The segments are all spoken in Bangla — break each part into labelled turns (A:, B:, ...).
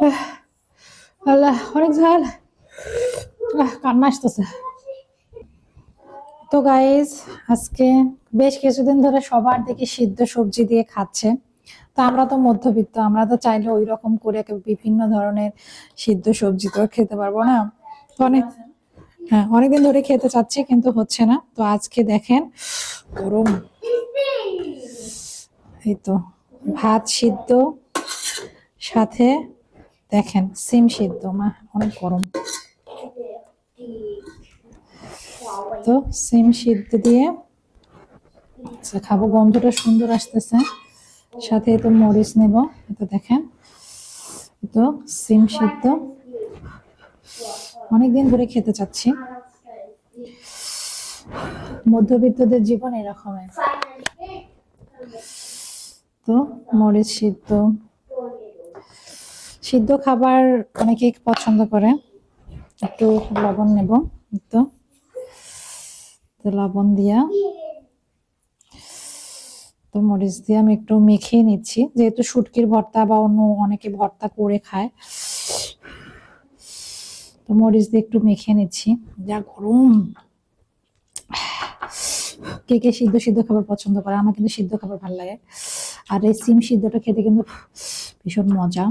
A: আল্লাহ, অনেক ঝাল। কান্না আসতেছে। তো গাইজ, আজকে বেশ কিছুদিন ধরে সবার দেখি সিদ্ধ সবজি দিয়ে খাচ্ছে। তো আমরা তো মধ্যবিত্ত, আমরা তো চাইলে ওই রকম করে বিভিন্ন ধরনের সিদ্ধ সবজি তো খেতে পারবো না। তো অনেকদিন ধরে খেতে চাচ্ছি, কিন্তু হচ্ছে না। তো আজকে দেখেন, গরম এই তো ভাত সিদ্ধ, সাথে দেখেন সিম সিদ্ধ। মা, অনেক গরম। তো সিম সিদ্ধ দিয়ে খাবো, গন্ধটা সুন্দর আসতেছে। সাথে তো মরিচ নেব, এটা দেখেন। তো সিম সিদ্ধ অনেকদিন ধরে খেতে চাচ্ছি। মধ্যবিত্তদের জীবন এরকম। তো মরিচ সিদ্ধ, সিদ্ধ খাবার অনেকে পছন্দ করে। একটু লবণ নেব, তো লবণ দিয়া, তো মরিচ দিয়ে আমি একটু মেখে নিচ্ছি, যেহেতু শুটকির ভর্তা বা অন্য অনেকে ভর্তা করে খায়। তো মরিচ দিয়ে একটু মেখে নিচ্ছি। যা গরম! কে কে সিদ্ধ সিদ্ধ খাবার পছন্দ করে? আমার কিন্তু সিদ্ধ খাবার ভালো লাগে। আর এই সিম সিদ্ধটা খেতে কিন্তু ভীষণ মজা।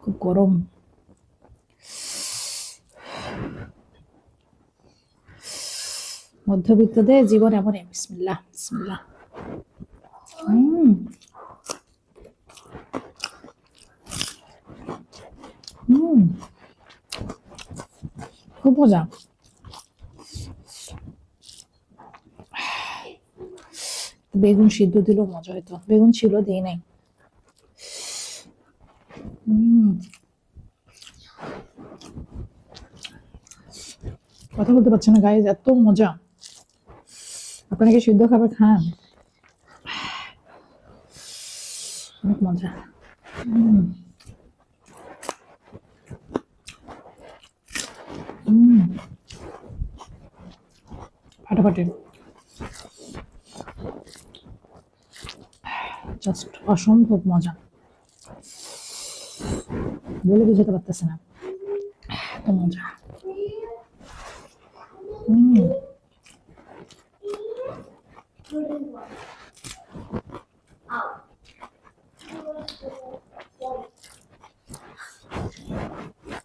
A: খুব গরম। মধ্যবিত্তদের জীবন এমনই। বিসমিল্লাহ বিসমিল্লাহ। খুব মজা। বেগুন সিদ্ধ দিলেও মজা হইতো, বেগুন ছিল, দিই নাই। কথা বলতে পারছি না গাইজ, এত মজা। আপনারা কি সিদ্ধ খাবার খান? অনেক মজা। ফাটাফাটি, জাস্ট অসম্ভব মজা, বলে বুঝাতে পারতেছে না, এত মজা।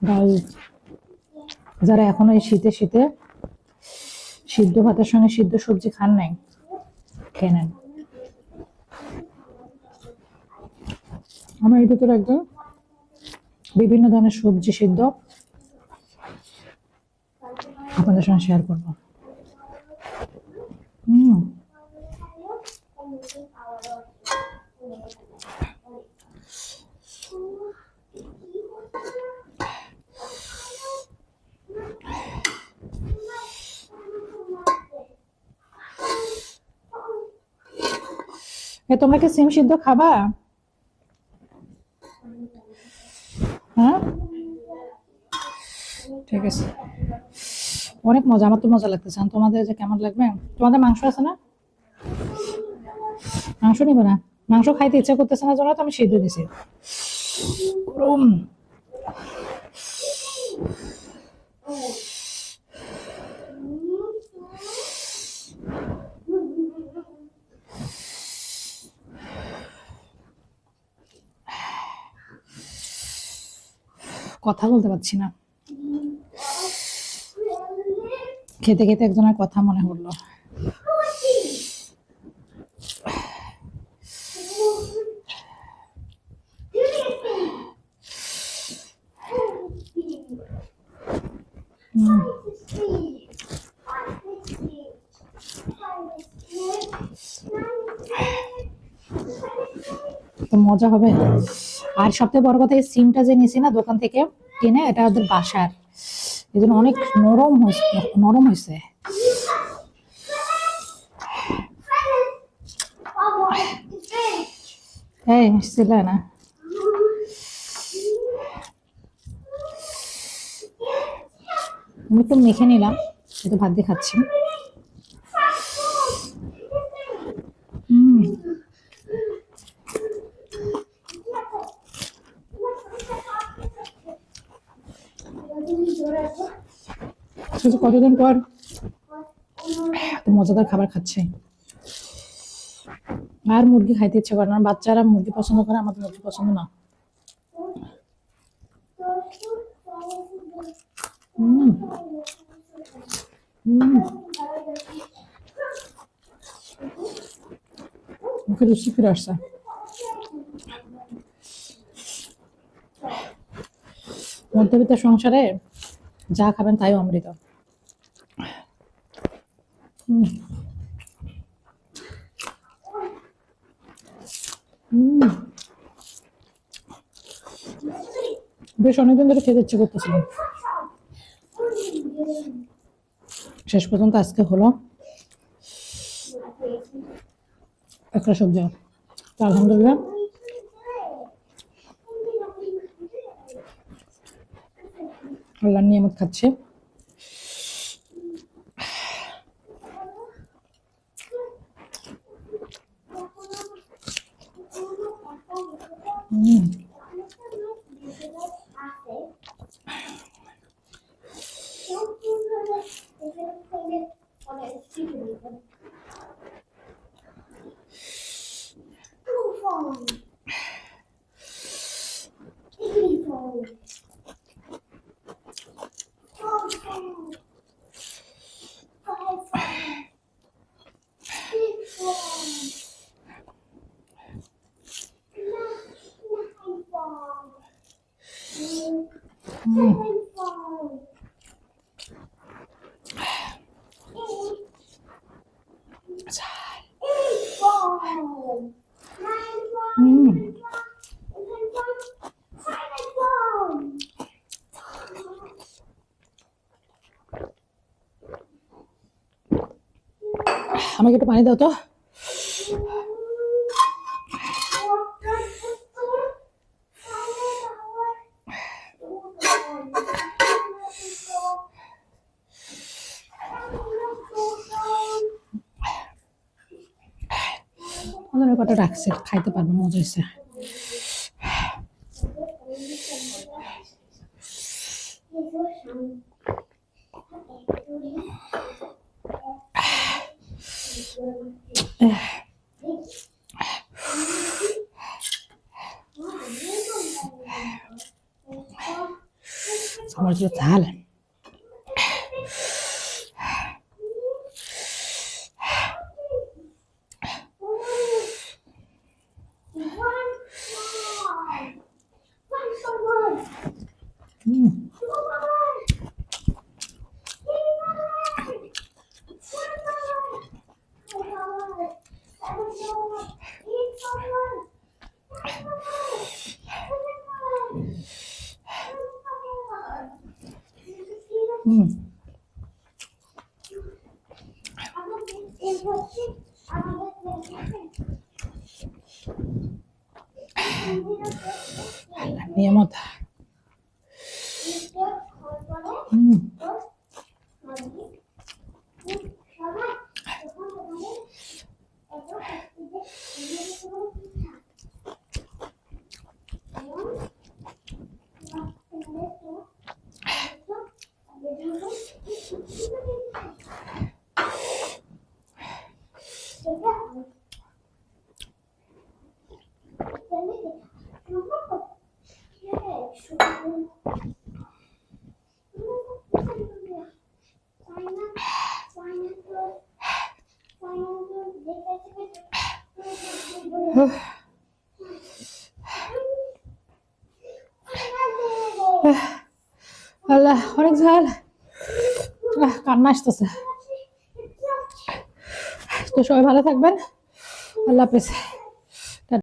A: গাইজ, যারা এখনো এই শীতে শীতে সিদ্ধ ভাতের সঙ্গে সিদ্ধ সবজি খান নাই, খেয়ে নেন। আমার এই ভিতরে একদম বিভিন্ন ধরনের সবজি সিদ্ধ আপনাদের সঙ্গে শেয়ার করবো। তোমরা কি সিম সিদ্ধ খাবা? হ্যাঁ, ঠিক আছে। অনেক মজা, আমার তো মজা লাগতেছে। তোমাদের যে কেমন লাগবে? তোমাদের মাংস আছে না? মাংস নিবে না? মাংস খাইতে ইচ্ছা করতেছে না জন্য তো আমি সিদ্ধ দিছি। গরম। কথা বলতে পারছি না, খেতে খেতে একজনের কথা মনে হলো। তো মজা হবে। আর সবথেকে বড় কথা, এই সিমটা যে নিয়েছি না দোকান থেকে কিনে, এটা ওদের বাসার, এই জন্য অনেক নরম হয়েছে, নরম হয়েছে। এই ছিল না, আমি একটু মেখে নিলাম, একটু ভাত দিয়ে খাচ্ছি। আসলে কতদিন পর এত মজাদার খাবার খাচ্ছে। আর মুরগি খাইতে ইচ্ছে করে না, বাচ্চারা মুরগি পছন্দ করে, আমাদের মুরগি পছন্দ না। হুম হুম মুখে রুচি ফিরে আসছে। মধ্যবিত্ত সংসারে যা খাবেন তাই অমৃত। হুম হুম বেশ অনেকদিন ধরে খেতে ইচ্ছে করতেছিল, শেষ পর্যন্ত আজকে হলো একটা সবজি। তো আলহামদুলিল্লাহ আল্লাহর নিয়ামত খাচ্ছে। হুম হুম হুম আমাকে একটু পানি দাও তো। ওদের কটা রাখছে, খাইতে পারবো, মজা হয়েছে। আমার যে ঝাল। হুম হুম নিয়ামত। হুম আল্লাহ, অনেক ঝাল। কান্না আসতেছে। তো সবাই ভালো থাকবেন, আল্লাহ হাফেজ।